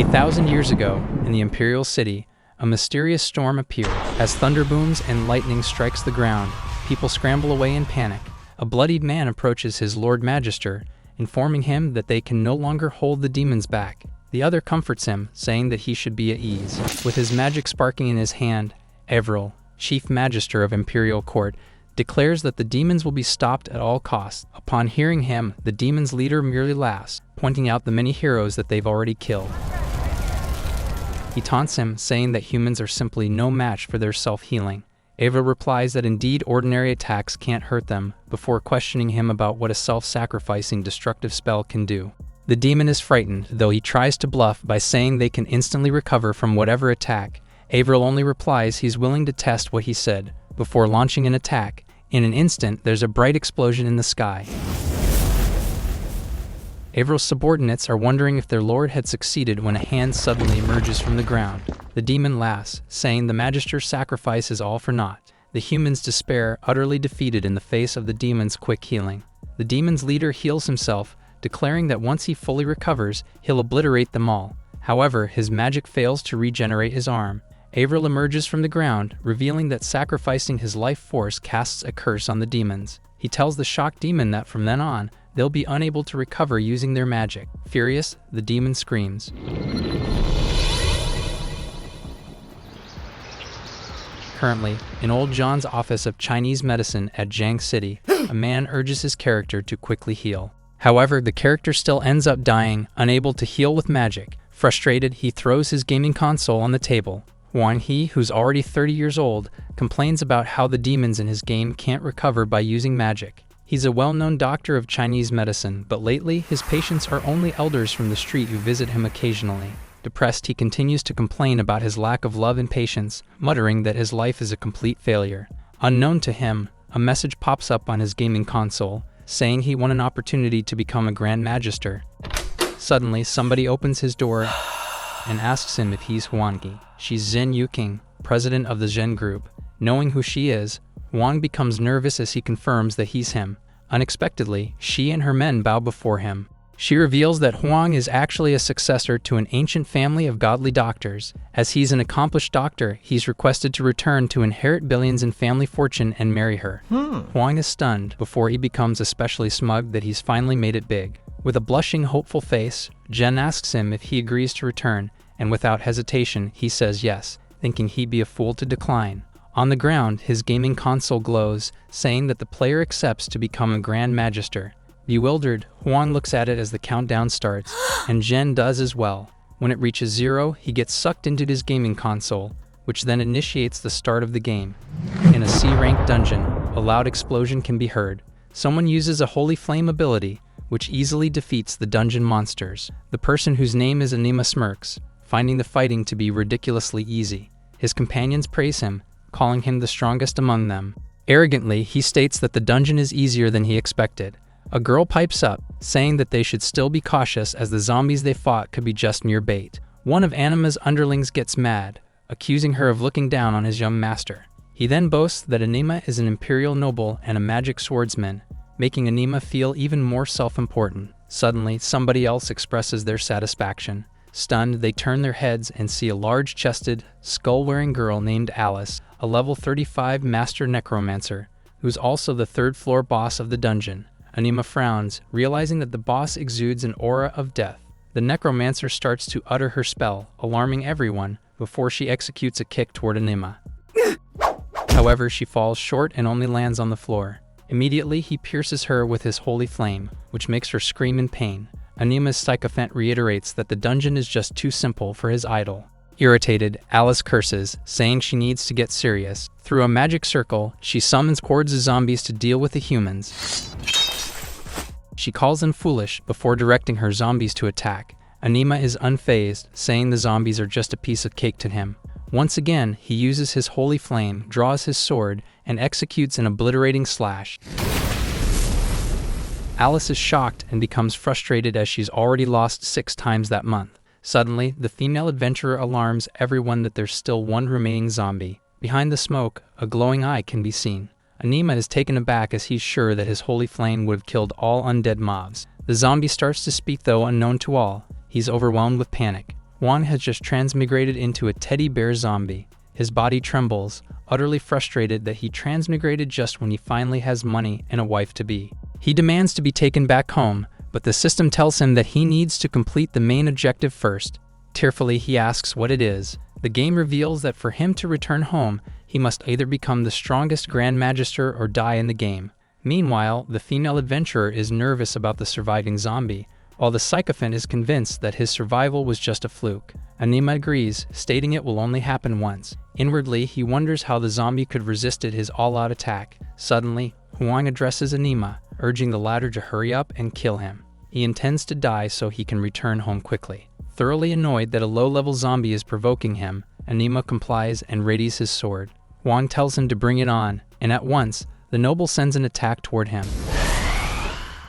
1,000 years ago, in the Imperial City, a mysterious storm appeared. As thunder booms and lightning strikes the ground, people scramble away in panic. A bloodied man approaches his Lord Magister, informing him that they can no longer hold the demons back. The other comforts him, saying that he should be at ease. With his magic sparking in his hand, Avril, Chief Magister of Imperial Court, declares that the demons will be stopped at all costs. Upon hearing him, the demons' leader merely laughs, pointing out the many heroes that they've already killed. He taunts him, saying that humans are simply no match for their self-healing. Ava replies that indeed ordinary attacks can't hurt them, before questioning him about what a self-sacrificing destructive spell can do. The demon is frightened, though he tries to bluff by saying they can instantly recover from whatever attack. Avril only replies he's willing to test what he said, before launching an attack. In an instant, there's a bright explosion in the sky. Avril's subordinates are wondering if their lord had succeeded when a hand suddenly emerges from the ground. The demon laughs, saying the Magister's sacrifice is all for naught. The humans despair, utterly defeated in the face of the demon's quick healing. The demon's leader heals himself, declaring that once he fully recovers, he'll obliterate them all. However, his magic fails to regenerate his arm. Avril emerges from the ground, revealing that sacrificing his life force casts a curse on the demons. He tells the shocked demon that from then on, they'll be unable to recover using their magic. Furious, the demon screams. Currently, in Old John's office of Chinese medicine at Jiang City, a man urges his character to quickly heal. However, the character still ends up dying, unable to heal with magic. Frustrated, he throws his gaming console on the table. Wang He, who's already 30 years old, complains about how the demons in his game can't recover by using magic. He's a well-known doctor of Chinese medicine, but lately his patients are only elders from the street who visit him occasionally. Depressed, he continues to complain about his lack of love and patience, muttering that his life is a complete failure. Unknown to him, a message pops up on his gaming console, saying he won an opportunity to become a Grand Magister. Suddenly, somebody opens his door and asks him if he's Huangyi. She's Zhen Yuqing, president of the Zhen Group. Knowing who she is, Wang becomes nervous as he confirms that he's him. Unexpectedly, she and her men bow before him. She reveals that Huang is actually a successor to an ancient family of godly doctors. As he's an accomplished doctor, he's requested to return to inherit billions in family fortune and marry her. Huang is stunned before he becomes especially smug that he's finally made it big. With a blushing, hopeful face, Zhen asks him if he agrees to return, and without hesitation, he says yes, thinking he'd be a fool to decline. On the ground, his gaming console glows, saying that the player accepts to become a Grand Magister. Bewildered, Huang looks at it as the countdown starts, and Zhen does as well. When it reaches 0, he gets sucked into his gaming console, which then initiates the start of the game. In a C-rank dungeon, a loud explosion can be heard. Someone uses a Holy Flame ability, which easily defeats the dungeon monsters. The person whose name is Anima smirks, finding the fighting to be ridiculously easy. His companions praise him, calling him the strongest among them. Arrogantly, he states that the dungeon is easier than he expected. A girl pipes up, saying that they should still be cautious as the zombies they fought could be just mere bait. One of Anima's underlings gets mad, accusing her of looking down on his young master. He then boasts that Anima is an imperial noble and a magic swordsman, making Anima feel even more self-important. Suddenly, somebody else expresses their satisfaction. Stunned, they turn their heads and see a large-chested, skull-wearing girl named Alice, a level 35 master necromancer, who's also the third-floor boss of the dungeon. Anima frowns, realizing that the boss exudes an aura of death. The necromancer starts to utter her spell, alarming everyone, before she executes a kick toward Anima. However, she falls short and only lands on the floor. Immediately, he pierces her with his holy flame, which makes her scream in pain. Anima's sycophant reiterates that the dungeon is just too simple for his idol. Irritated, Alice curses, saying she needs to get serious. Through a magic circle, she summons hordes of zombies to deal with the humans. She calls them foolish before directing her zombies to attack. Anima is unfazed, saying the zombies are just a piece of cake to him. Once again, he uses his holy flame, draws his sword, and executes an obliterating slash. Alice is shocked and becomes frustrated as she's already lost 6 times that month. Suddenly, the female adventurer alarms everyone that there's still one remaining zombie. Behind the smoke, a glowing eye can be seen. Anima is taken aback as he's sure that his holy flame would have killed all undead mobs. The zombie starts to speak, though unknown to all. He's overwhelmed with panic. Huang has just transmigrated into a teddy bear zombie. His body trembles, utterly frustrated that he transmigrated just when he finally has money and a wife-to-be. He demands to be taken back home, but the system tells him that he needs to complete the main objective first. Tearfully, he asks what it is. The game reveals that for him to return home, he must either become the strongest Grand Magister or die in the game. Meanwhile, the female adventurer is nervous about the surviving zombie, while the sycophant is convinced that his survival was just a fluke. Anima agrees, stating it will only happen once. Inwardly, he wonders how the zombie could resist his all-out attack. Suddenly, Huang addresses Anima, urging the latter to hurry up and kill him. He intends to die so he can return home quickly. Thoroughly annoyed that a low-level zombie is provoking him, Anima complies and readies his sword. Huang tells him to bring it on, and at once, the noble sends an attack toward him.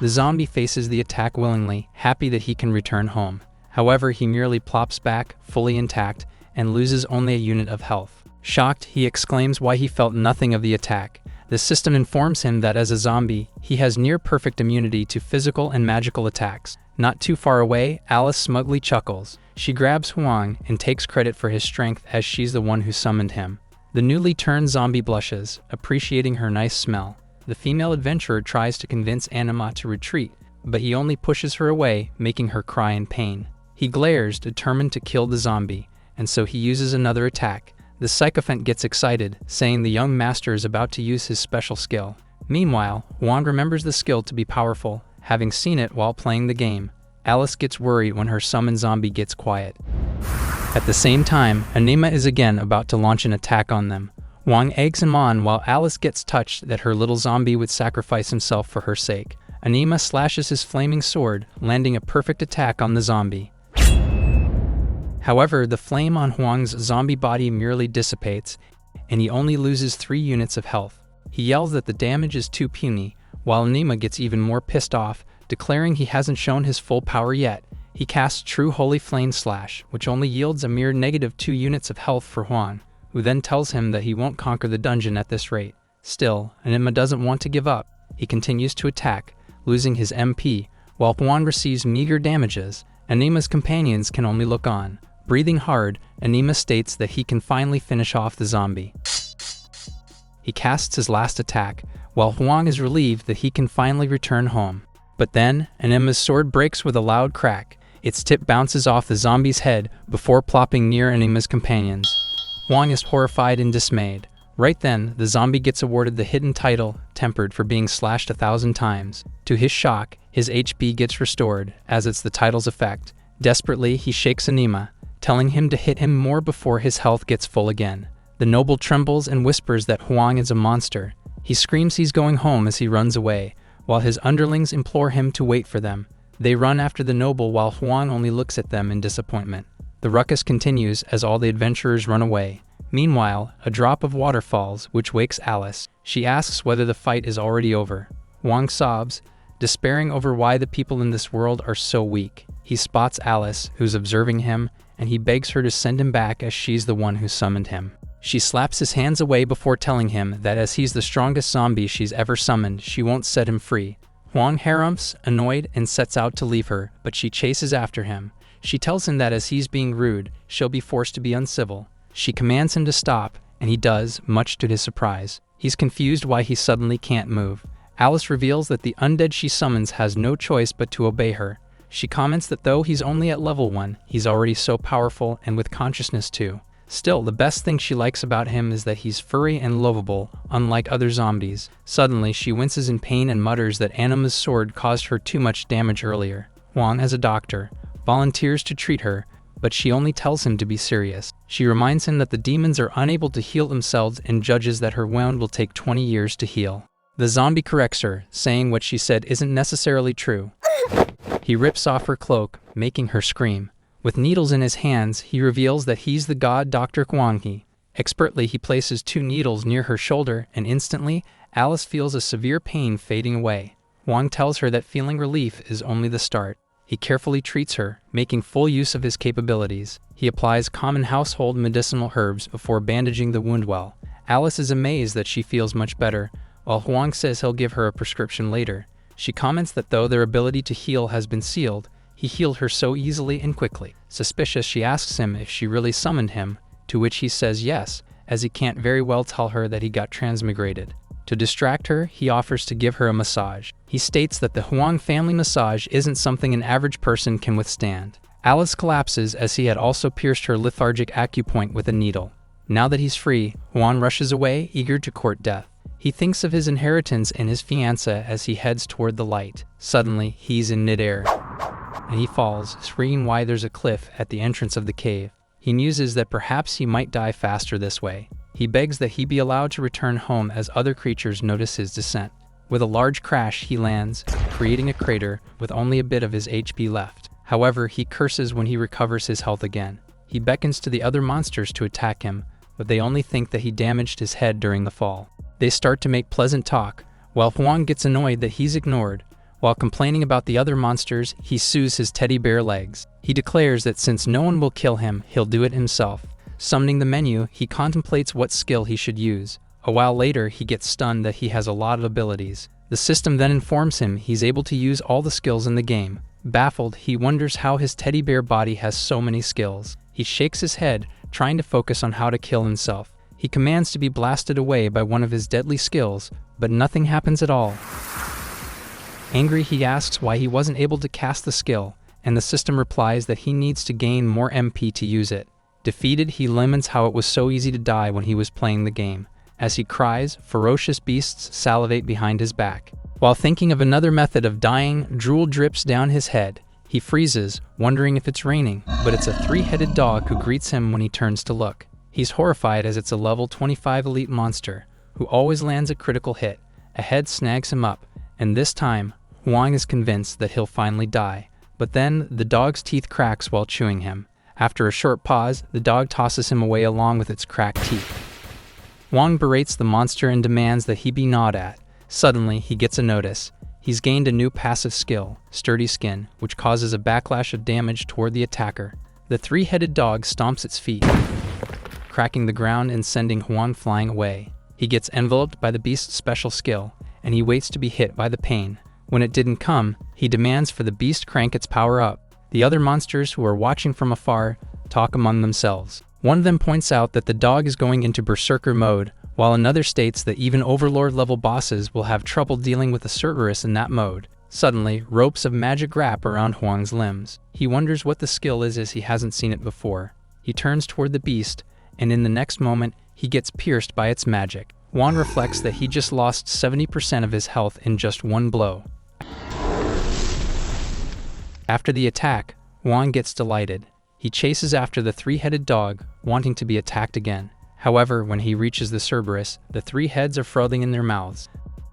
The zombie faces the attack willingly, happy that he can return home. However, he merely plops back, fully intact, and loses only a unit of health. Shocked, he exclaims why he felt nothing of the attack. The system informs him that as a zombie, he has near-perfect immunity to physical and magical attacks. Not too far away, Alice smugly chuckles. She grabs Huang and takes credit for his strength as she's the one who summoned him. The newly turned zombie blushes, appreciating her nice smell. The female adventurer tries to convince Anima to retreat, but he only pushes her away, making her cry in pain. He glares, determined to kill the zombie, and so he uses another attack. The sycophant gets excited, saying the young master is about to use his special skill. Meanwhile, Huang remembers the skill to be powerful, having seen it while playing the game. Alice gets worried when her summoned zombie gets quiet. At the same time, Anima is again about to launch an attack on them. Huang eggs him on while Alice gets touched that her little zombie would sacrifice himself for her sake. Anima slashes his flaming sword, landing a perfect attack on the zombie. However, the flame on Huang's zombie body merely dissipates, and he only loses 3 units of health. He yells that the damage is too puny, while Anima gets even more pissed off, declaring he hasn't shown his full power yet. He casts True Holy Flame Slash, which only yields a mere negative 2 units of health for Huang, who then tells him that he won't conquer the dungeon at this rate. Still, Anima doesn't want to give up. He continues to attack, losing his MP, while Huang receives meager damages. Anima's companions can only look on. Breathing hard, Anima states that he can finally finish off the zombie. He casts his last attack, while Huang is relieved that he can finally return home. But then, Anima's sword breaks with a loud crack. Its tip bounces off the zombie's head before plopping near Anima's companions. Huang is horrified and dismayed. Right then, the zombie gets awarded the hidden title, Tempered, for being slashed 1,000 times. To his shock, his HP gets restored, as it's the title's effect. Desperately, he shakes Anima, telling him to hit him more before his health gets full again. The noble trembles and whispers that Huang is a monster. He screams he's going home as he runs away, while his underlings implore him to wait for them. They run after the noble while Huang only looks at them in disappointment. The ruckus continues as all the adventurers run away. Meanwhile, a drop of water falls, which wakes Alice. She asks whether the fight is already over. Huang sobs, despairing over why the people in this world are so weak. He spots Alice, who's observing him, and he begs her to send him back as she's the one who summoned him. She slaps his hands away before telling him that as he's the strongest zombie she's ever summoned, she won't set him free. Huang harumphs, annoyed, and sets out to leave her, but she chases after him. She tells him that as he's being rude, she'll be forced to be uncivil. She commands him to stop, and he does, much to his surprise. He's confused why he suddenly can't move. Alice reveals that the undead she summons has no choice but to obey her. She comments that though he's only at level 1, he's already so powerful and with consciousness too. Still, the best thing she likes about him is that he's furry and lovable, unlike other zombies. Suddenly, she winces in pain and mutters that Anima's sword caused her too much damage earlier. Huang, as a doctor, volunteers to treat her, but she only tells him to be serious. She reminds him that the demons are unable to heal themselves and judges that her wound will take 20 years to heal. The zombie corrects her, saying what she said isn't necessarily true. He rips off her cloak, making her scream. With needles in his hands, he reveals that he's the god Dr. Guanghe. Expertly, he places 2 needles near her shoulder, and instantly, Alice feels a severe pain fading away. Huang tells her that feeling relief is only the start. He carefully treats her, making full use of his capabilities. He applies common household medicinal herbs before bandaging the wound well. Alice is amazed that she feels much better, while Huang says he'll give her a prescription later. She comments that though their ability to heal has been sealed, He healed her so easily and quickly. Suspicious, she asks him if she really summoned him, to which he says yes, as he can't very well tell her that he got transmigrated. To distract her, he offers to give her a massage. He states that the Huang family massage isn't something an average person can withstand. Alice collapses as he had also pierced her lethargic acupoint with a needle. Now that he's free, Huang rushes away, eager to court death. He thinks of his inheritance and his fiancée as he heads toward the light. Suddenly, he's in midair, and he falls, screaming why there's a cliff at the entrance of the cave. He muses that perhaps he might die faster this way. He begs that he be allowed to return home as other creatures notice his descent. With a large crash, he lands, creating a crater with only a bit of his HP left. However, he curses when he recovers his health again. He beckons to the other monsters to attack him, but they only think that he damaged his head during the fall. They start to make pleasant talk, while Huang gets annoyed that he's ignored. While complaining about the other monsters, he sues his teddy bear legs. He declares that since no one will kill him, he'll do it himself. Summoning the menu, he contemplates what skill he should use. A while later, he gets stunned that he has a lot of abilities. The system then informs him he's able to use all the skills in the game. Baffled, he wonders how his teddy bear body has so many skills. He shakes his head, trying to focus on how to kill himself. He commands to be blasted away by one of his deadly skills, but nothing happens at all. Angry, he asks why he wasn't able to cast the skill, and the system replies that he needs to gain more MP to use it. Defeated, he laments how it was so easy to die when he was playing the game. As he cries, ferocious beasts salivate behind his back. While thinking of another method of dying, drool drips down his head. He freezes, wondering if it's raining, but it's a three-headed dog who greets him when he turns to look. He's horrified as it's a level 25 elite monster, who always lands a critical hit. A head snags him up, and this time, Huang is convinced that he'll finally die. But then, the dog's teeth cracks while chewing him. After a short pause, the dog tosses him away along with its cracked teeth. Huang berates the monster and demands that he be gnawed at. Suddenly, he gets a notice. He's gained a new passive skill, Sturdy Skin, which causes a backlash of damage toward the attacker. The three-headed dog stomps its feet, cracking the ground and sending Huang flying away. He gets enveloped by the beast's special skill, and he waits to be hit by the pain. When it didn't come, he demands for the beast crank its power up. The other monsters who are watching from afar talk among themselves. One of them points out that the dog is going into berserker mode, while another states that even overlord-level bosses will have trouble dealing with a Cerberus in that mode. Suddenly, ropes of magic wrap around Huang's limbs. He wonders what the skill is as he hasn't seen it before. He turns toward the beast, and in the next moment, he gets pierced by its magic. Huang reflects that he just lost 70% of his health in just one blow. After the attack, Huang gets delighted. He chases after the three-headed dog, wanting to be attacked again. However, when he reaches the Cerberus, the three heads are frothing in their mouths.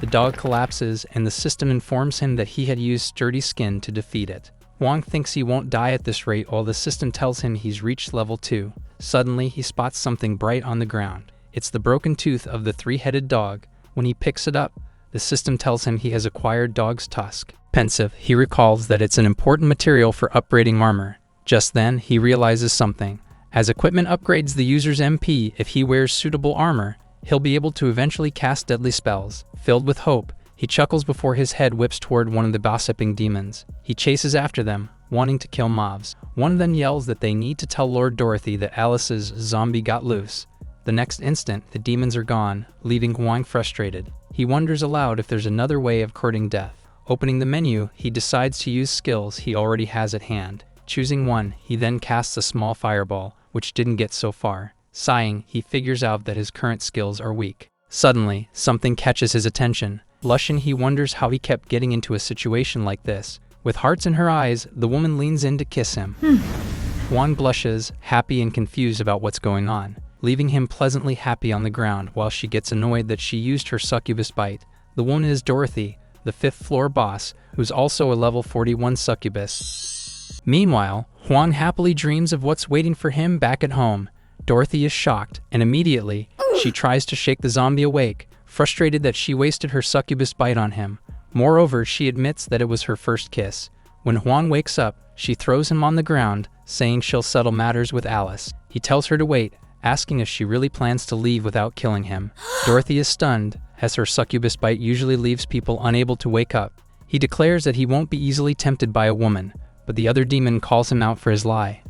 The dog collapses, and the system informs him that he had used Sturdy Skin to defeat it. Huang thinks he won't die at this rate, while the system tells him he's reached level 2. Suddenly, he spots something bright on the ground. It's the broken tooth of the three-headed dog. When he picks it up, the system tells him he has acquired dog's tusk. Pensive, he recalls that it's an important material for upgrading armor. Just then, he realizes something. As equipment upgrades the user's MP, if he wears suitable armor, he'll be able to eventually cast deadly spells. Filled with hope, he chuckles before his head whips toward one of the gossiping demons. He chases after them, wanting to kill mobs. One of them yells that they need to tell Lord Dorothy that Alice's zombie got loose. The next instant, the demons are gone, leaving Huang frustrated. He wonders aloud if there's another way of courting death. Opening the menu, he decides to use skills he already has at hand. Choosing one, he then casts a small fireball, which didn't get so far. Sighing, he figures out that his current skills are weak. Suddenly, something catches his attention. Blushing, he wonders how he kept getting into a situation like this. With hearts in her eyes, the woman leans in to kiss him. Huang blushes, happy and confused about what's going on, leaving him pleasantly happy on the ground while she gets annoyed that she used her succubus bite. The woman is Dorothy, the 5th floor boss, who's also a level 41 succubus. Meanwhile, Huang happily dreams of what's waiting for him back at home. Dorothy is shocked, and immediately, she tries to shake the zombie awake, frustrated that she wasted her succubus bite on him. Moreover, she admits that it was her first kiss. When Huang wakes up, she throws him on the ground, saying she'll settle matters with Alice. He tells her to wait, asking if she really plans to leave without killing him. Dorothy is stunned, as her succubus bite usually leaves people unable to wake up. He declares that he won't be easily tempted by a woman, but the other demon calls him out for his lie.